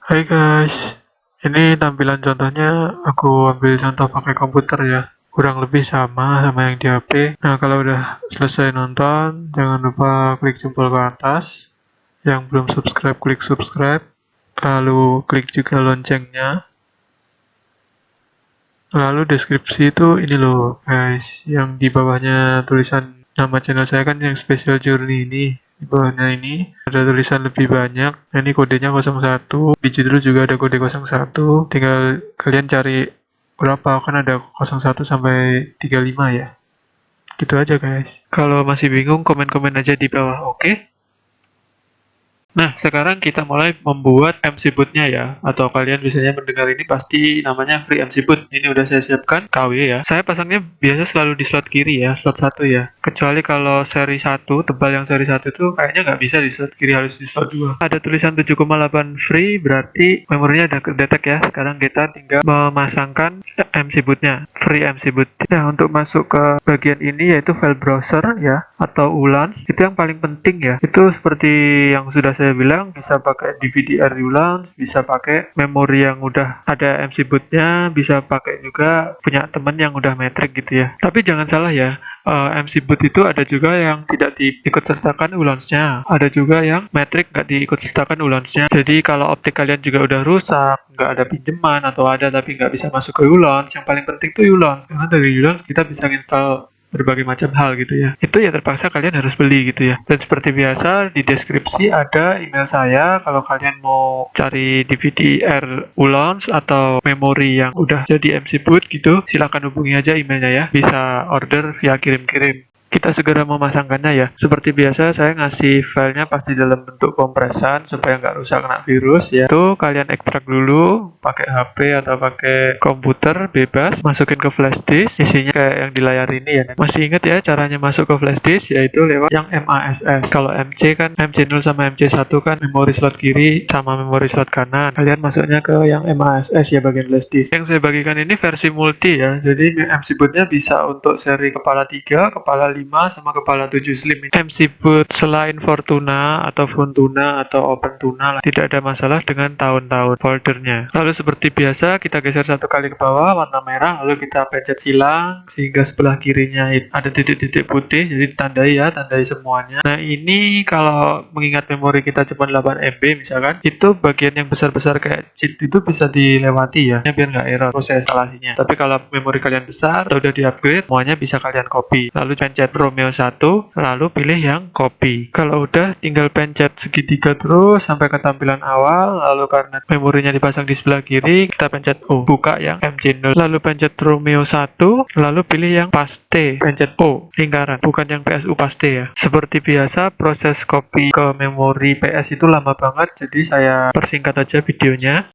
Hai guys, ini tampilan contohnya aku ambil contoh pakai komputer ya. Kurang lebih sama yang di HP. Nah, kalau udah selesai nonton, jangan lupa klik jempol ke atas. Yang belum subscribe, klik subscribe. Lalu klik juga loncengnya. Lalu deskripsi itu ini loh guys, yang di bawahnya tulisan nama channel saya kan yang Special Journey ini. Di bawahnya ini ada tulisan lebih banyak. Nah, ini kodenya 01. Di judul juga ada kode 01. Tinggal kalian cari berapa, kan ada 01 sampai 35 ya. Gitu aja guys. Kalau masih bingung komen-komen aja di bawah, oke? Nah, sekarang kita mulai membuat MC bootnya ya, atau kalian biasanya mendengar ini pasti namanya free MC boot. Ini udah saya siapkan KW ya. Saya pasangnya biasa selalu di slot kiri ya, slot 1 ya. Kecuali kalau seri 1, tebal yang seri 1 itu kayaknya nggak bisa di slot kiri, harus di slot 2. Ada tulisan 7,8 free, berarti memorinya udah kedetek ya. Sekarang kita tinggal memasangkan MC bootnya, free MC boot. Nah, untuk masuk ke bagian ini yaitu file browser ya, atau ULANS, itu yang paling penting ya. Itu seperti yang sudah saya bilang, bisa pakai DVD-R ULANS, bisa pakai memori yang udah ada MC bootnya, bisa pakai juga punya temen yang udah metrik gitu ya. Tapi jangan salah ya, MC boot itu ada juga yang tidak diikut sertakan ULANS-nya, ada juga yang metrik nggak diikut sertakan ULANS-nya. Jadi kalau optik kalian juga udah rusak, nggak ada pinjaman, atau ada tapi nggak bisa masuk ke ULANS, yang paling penting tuh ULANS, karena dari ULANS kita bisa install berbagai macam hal gitu ya. Itu ya terpaksa kalian harus beli gitu ya. Dan seperti biasa di deskripsi ada email saya kalau kalian mau cari DVD-R ULANS atau memori yang udah jadi MC boot gitu, silakan hubungi aja emailnya ya. Bisa order via kirim-kirim. Kita segera memasangkannya ya. Seperti biasa saya ngasih filenya pasti dalam bentuk kompresan supaya nggak rusak kena virus ya. Itu kalian ekstrak dulu pakai HP atau pakai komputer bebas, masukin ke flash disk, isinya kayak yang di layar ini ya. Masih ingat ya caranya masuk ke flash disk, yaitu lewat yang MASS. Kalau MC kan MC0 sama MC1 kan memori slot kiri sama memori slot kanan. Kalian masuknya ke yang MASS ya, bagian flash disk. Yang saya bagikan ini versi multi ya. Jadi MC bootnya bisa untuk seri kepala 3, kepala 5, sama kepala 7 slim. MC boot selain Fortuna atau Fontuna atau OpenTuna lah, tidak ada masalah dengan tahun-tahun foldernya. Lalu seperti biasa kita geser satu kali ke bawah warna merah, lalu kita pencet silang sehingga sebelah kirinya ada titik-titik putih, jadi tandai ya, tandai semuanya. Nah, ini kalau mengingat memori kita cuma 8 MB misalkan, itu bagian yang besar-besar kayak cheat itu bisa dilewati ya, biar nggak error proses instalasinya. Tapi kalau memori kalian besar atau udah di-upgrade, semuanya bisa kalian copy. Lalu pencet Romeo 1, lalu pilih yang copy. Kalau udah tinggal pencet segitiga terus sampai ke tampilan awal, lalu karena memorinya dipasang di sebelah kiri, kita pencet O, buka yang MC0. Lalu pencet Romeo 1, lalu pilih yang paste, pencet O, lingkaran, bukan yang PSU paste ya. Seperti biasa, proses copy ke memori PS itu lama banget, jadi saya persingkat aja videonya.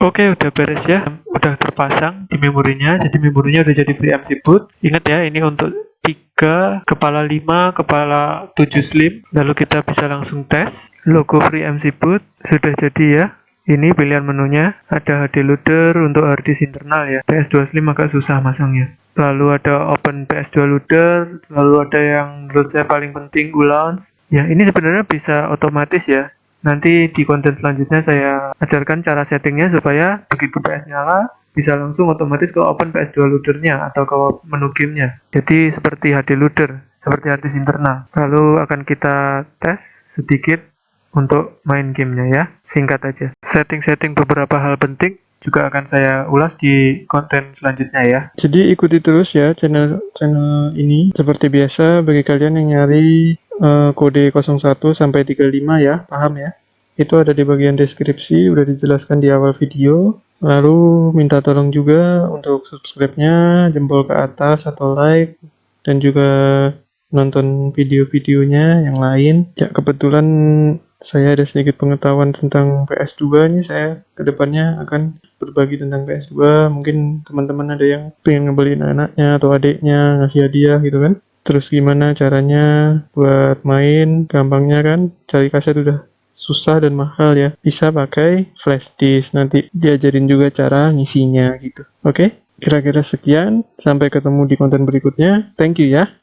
Oke, udah beres ya, udah terpasang di memorinya, jadi memorinya udah jadi free MC boot. Ingat ya, ini untuk 3, kepala 5, kepala 7 slim. Lalu kita bisa langsung tes. Logo free MC boot sudah jadi ya. Ini pilihan menunya, ada HD loader untuk hard disk internal ya. PS2 slim agak susah masangnya. Lalu ada open PS2 loader, lalu ada yang menurut saya paling penting ULANS. Ya, ini sebenarnya bisa otomatis ya. Nanti di konten selanjutnya saya ajarkan cara settingnya supaya begitu PS nyala bisa langsung otomatis ke open PS2 loadernya atau ke menu gamenya. Jadi seperti HD loader, seperti hard disk internal. Lalu akan kita tes sedikit untuk main gamenya ya. Singkat aja. Setting-setting beberapa hal penting juga akan saya ulas di konten selanjutnya ya. Jadi ikuti terus ya channel ini. Seperti biasa bagi kalian yang nyari kode 01 sampai 35 ya, paham ya? Itu ada di bagian deskripsi, udah dijelaskan di awal video. Lalu minta tolong juga untuk subscribe-nya, jempol ke atas atau like, dan juga nonton video-videonya yang lain. Ya, kebetulan saya ada sedikit pengetahuan tentang PS2 nih, saya kedepannya akan berbagi tentang PS2. Mungkin teman-teman ada yang pengen ngebeliin anaknya atau adiknya, ngasih hadiah gitu kan. Terus gimana caranya buat main, gampangnya kan, cari kaset udah susah dan mahal ya. Bisa pakai flash disk, nanti diajarin juga cara ngisinya gitu. Oke, kira-kira sekian, sampai ketemu di konten berikutnya. Thank you ya.